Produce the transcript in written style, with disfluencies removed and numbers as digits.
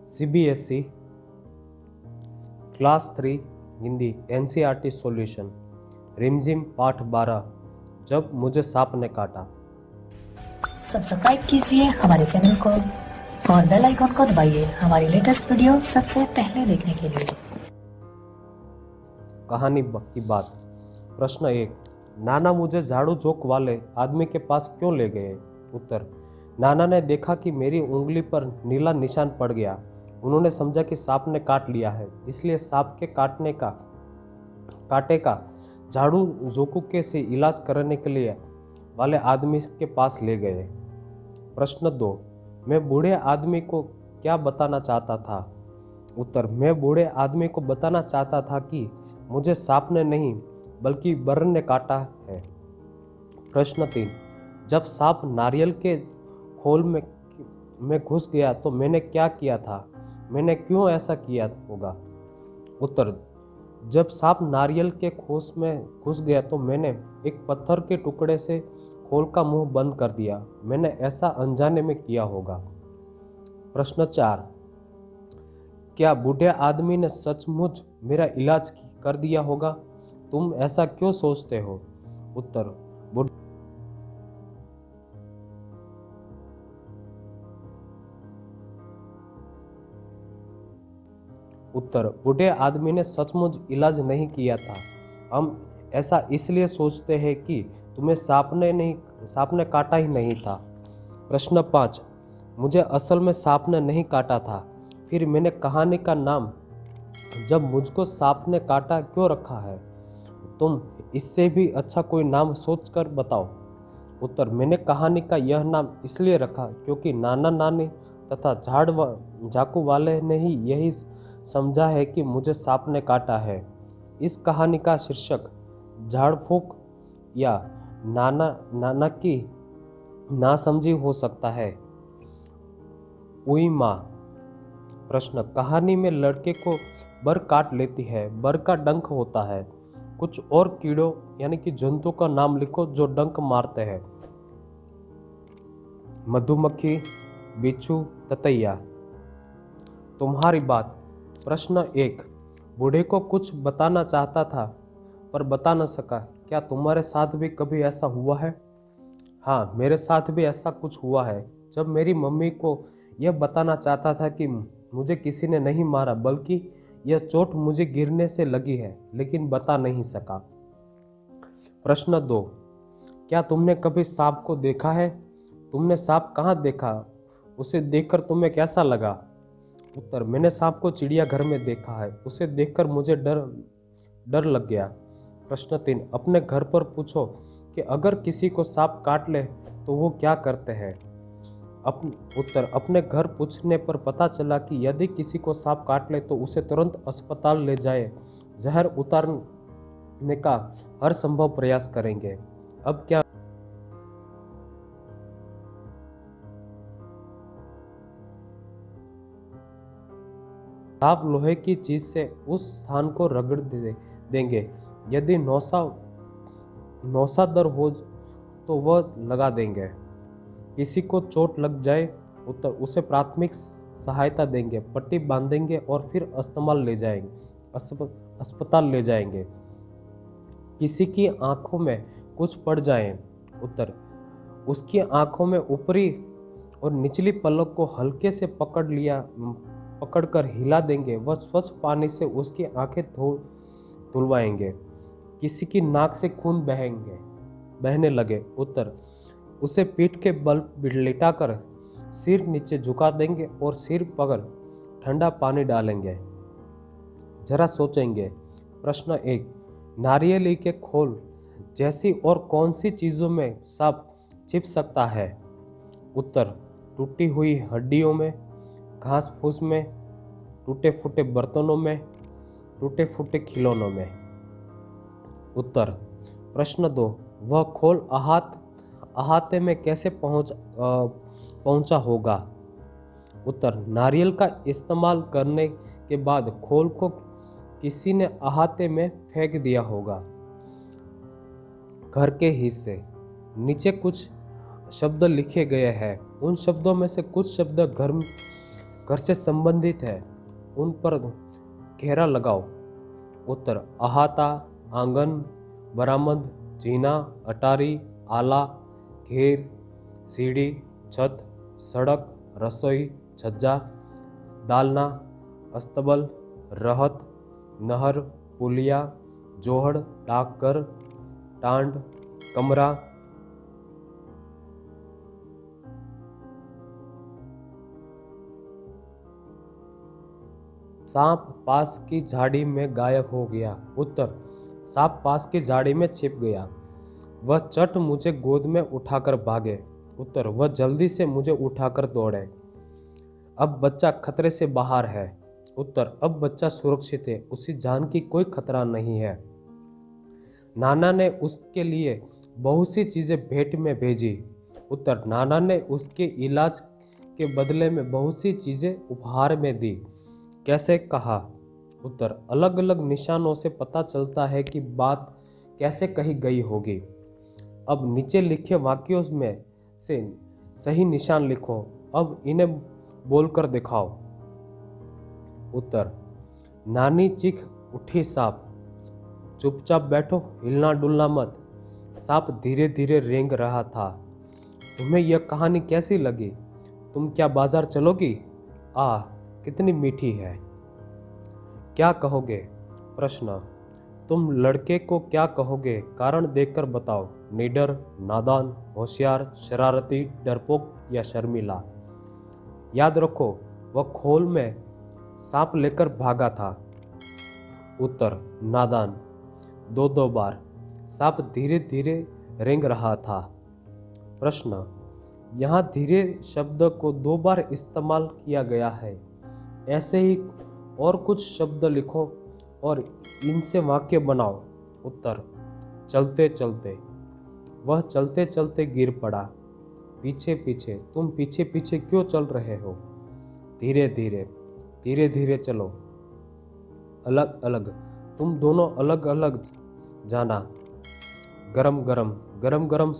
CBSE class 3 Hindi NCERT solution रिमझिम पाठ 12 जब मुझे सांप ने काटा। सब्सक्राइब कीजिए हमारे चैनल को और बेल आइकॉन को दबाइए हमारी लेटेस्ट वीडियो सबसे पहले देखने के लिए। कहानी की बात। प्रश्न 1। नाना मुझे झाड़ू झोंक वाले आदमी के पास क्यों ले गए? उत्तर। नाना ने देखा कि मेरी उंगली पर नीला निशान पड़ गया। उन्होंने समझा कि सांप ने काट लिया है, इसलिए सांप के काटे का झाड़ू झोंकू से इलाज करने के लिए वाले आदमी के पास ले गए। प्रश्न 2। मैं बूढ़े आदमी को क्या बताना चाहता था? उत्तर। मैं बूढ़े आदमी को बताना चाहता था कि मुझे सांप ने नहीं बल्कि बर्र ने काटा है। प्रश्न 3। जब सांप नारियल के खोल में घुस गया तो मैंने क्या किया था? मैंने क्यों ऐसा किया होगा? उत्तर। जब सांप नारियल के खोस में घुस गया तो मैंने एक पत्थर के टुकड़े से खोल का मुंह बंद कर दिया। मैंने ऐसा अनजाने में किया होगा। प्रश्न 4। क्या बूढ़े आदमी ने सचमुच मेरा इलाज कर दिया होगा? तुम ऐसा क्यों सोचते हो? उत्तर। बूढ़े आदमी ने सचमुच इलाज नहीं किया था। हम ऐसा इसलिए सोचते हैं कि तुम्हें सांप ने काटा ही नहीं था। प्रश्न 5। मुझे असल में सांप ने नहीं काटा था, फिर मैंने कहानी का नाम जब मुझको सांप ने काटा क्यों रखा है? तुम इससे भी अच्छा कोई नाम सोच कर बताओ। उत्तर। मैंने कहानी का यह नाम इसलिए रखा क्योंकि नाना नानी तथा झाड़ू वाले ने ही यही समझा है कि मुझे सांप ने काटा है। इस कहानी का शीर्षक झाड़ फूंक या नाना की नासमझी हो सकता है। उई माँ। प्रश्न। कहानी में लड़के को बर काट लेती है। बर का डंक होता है। कुछ और कीड़ों यानी कि जंतु का नाम लिखो जो डंक मारते हैं। मधुमक्खी, बिच्छू, ततैया। तुम्हारी बात। प्रश्न 1। बूढ़े को कुछ बताना चाहता था पर बता न सका। क्या तुम्हारे साथ भी कभी ऐसा हुआ है? हाँ, मेरे साथ भी ऐसा कुछ हुआ है। जब मेरी मम्मी को यह बताना चाहता था कि मुझे किसी ने नहीं मारा बल्कि यह चोट मुझे गिरने से लगी है, लेकिन बता नहीं सका। प्रश्न 2। क्या तुमने कभी सांप को देखा है? तुमने सांप कहाँ देखा? उसे देखकर तुम्हें कैसा लगा? उत्तर। मैंने सांप को चिड़ियाघर में देखा है। उसे देखकर मुझे डर लग गया। प्रश्न 3। अपने घर पर पूछो कि अगर किसी को सांप काट ले तो वो क्या करते हैं? उत्तर। अपने घर पूछने पर पता चला कि यदि किसी को सांप काट ले तो उसे तुरंत अस्पताल ले जाए, जहर उतारने का हर संभव प्रयास करेंगे। अब क्या सांप लोहे की चीज से उस स्थान को रगड़ देंगे। यदि नौसा दर हो तो वह लगा देंगे। किसी को चोट लग जाए, उत्तर, उसे प्राथमिक सहायता देंगे, पट्टी बांधेंगे और फिर अस्पताल ले जाएंगे। किसी की आंखों में कुछ पड़ जाए, उत्तर, उसकी आंखों में ऊपरी और निचली पलक को हल्के से पकड़कर हिला देंगे। वह स्वच्छ पानी से उसकी आंखें धुलवाएंगे। किसी की नाक से खून बहने लगे, उत्तर, उसे पीठ के बल लिटाकर सिर नीचे झुका देंगे और सिर पर ठंडा पानी डालेंगे। जरा सोचेंगे। प्रश्न 1। नारियल के खोल जैसी और कौन सी चीजों में सांप छिप सकता है? उत्तर। टूटी हुई हड्डियों में, घास फूस में, टूटे फूटे बर्तनों में, टूटे फूटे खिलौनों में। उत्तर। प्रश्न 2। वह खोल अहाते में कैसे पहुंचा होगा? उत्तर। नारियल का इस्तेमाल करने के बाद खोल को किसी ने अहाते में फेंक दिया होगा। घर के हिस्से। नीचे कुछ शब्द लिखे गए हैं। उन शब्दों में से कुछ शब्द घर से संबंधित है उन पर घेरा लगाओ। उत्तर अहाता, आंगन, बरामद, जीना, अटारी, आला, घेर, सीढ़ी, छत, सड़क, रसोई, छज्जा, दालना, अस्तबल, रहत, नहर, पुलिया, जोहड़, डाकघर, टांड, कमरा। सांप पास की झाड़ी में गायब हो गया। उत्तर सांप पास की झाड़ी में छिप गया। वह चट मुझे गोद में उठाकर भागे। उत्तर वह जल्दी से मुझे उठाकर दौड़े। अब बच्चा खतरे से बाहर है। उत्तर अब बच्चा सुरक्षित है, उसी जान की कोई खतरा नहीं है। नाना ने उसके लिए बहुत सी चीजें भेंट में भेजी। उत्तर नाना ने उसके इलाज के बदले में बहुत सी चीजें उपहार में दी। कैसे कहा? उत्तर अलग अलग निशानों से पता चलता है कि बात कैसे कही गई होगी। अब नीचे लिखे वाक्यों में से सही निशान लिखो। अब इन्हें बोलकर दिखाओ। उत्तर नानी चीख उठी सांप, चुपचाप बैठो, हिलना डुलना मत। सांप धीरे धीरे रेंग रहा था। तुम्हें यह कहानी कैसी लगी? तुम क्या बाजार चलोगी? कितनी मीठी है। क्या कहोगे? प्रश्न तुम लड़के को क्या कहोगे? कारण देखकर बताओ। निडर, नादान, होशियार, शरारती, डरपोक या शर्मीला। याद रखो वह खोल में सांप लेकर भागा था। उत्तर नादान। दो बार सांप धीरे धीरे रेंग रहा था। प्रश्न यहाँ धीरे शब्द को 2 बार इस्तेमाल किया गया है। ऐसे ही और कुछ शब्द लिखो और इनसे वाक्य बनाओ। उत्तर चलते चलते। वह चलते चलते गिर पड़ा। पीछे पीछे। तुम पीछे पीछे क्यों चल रहे हो? धीरे धीरे। धीरे धीरे चलो। अलग अलग। तुम दोनों अलग अलग जाना। गरम गरम। गरम गरम।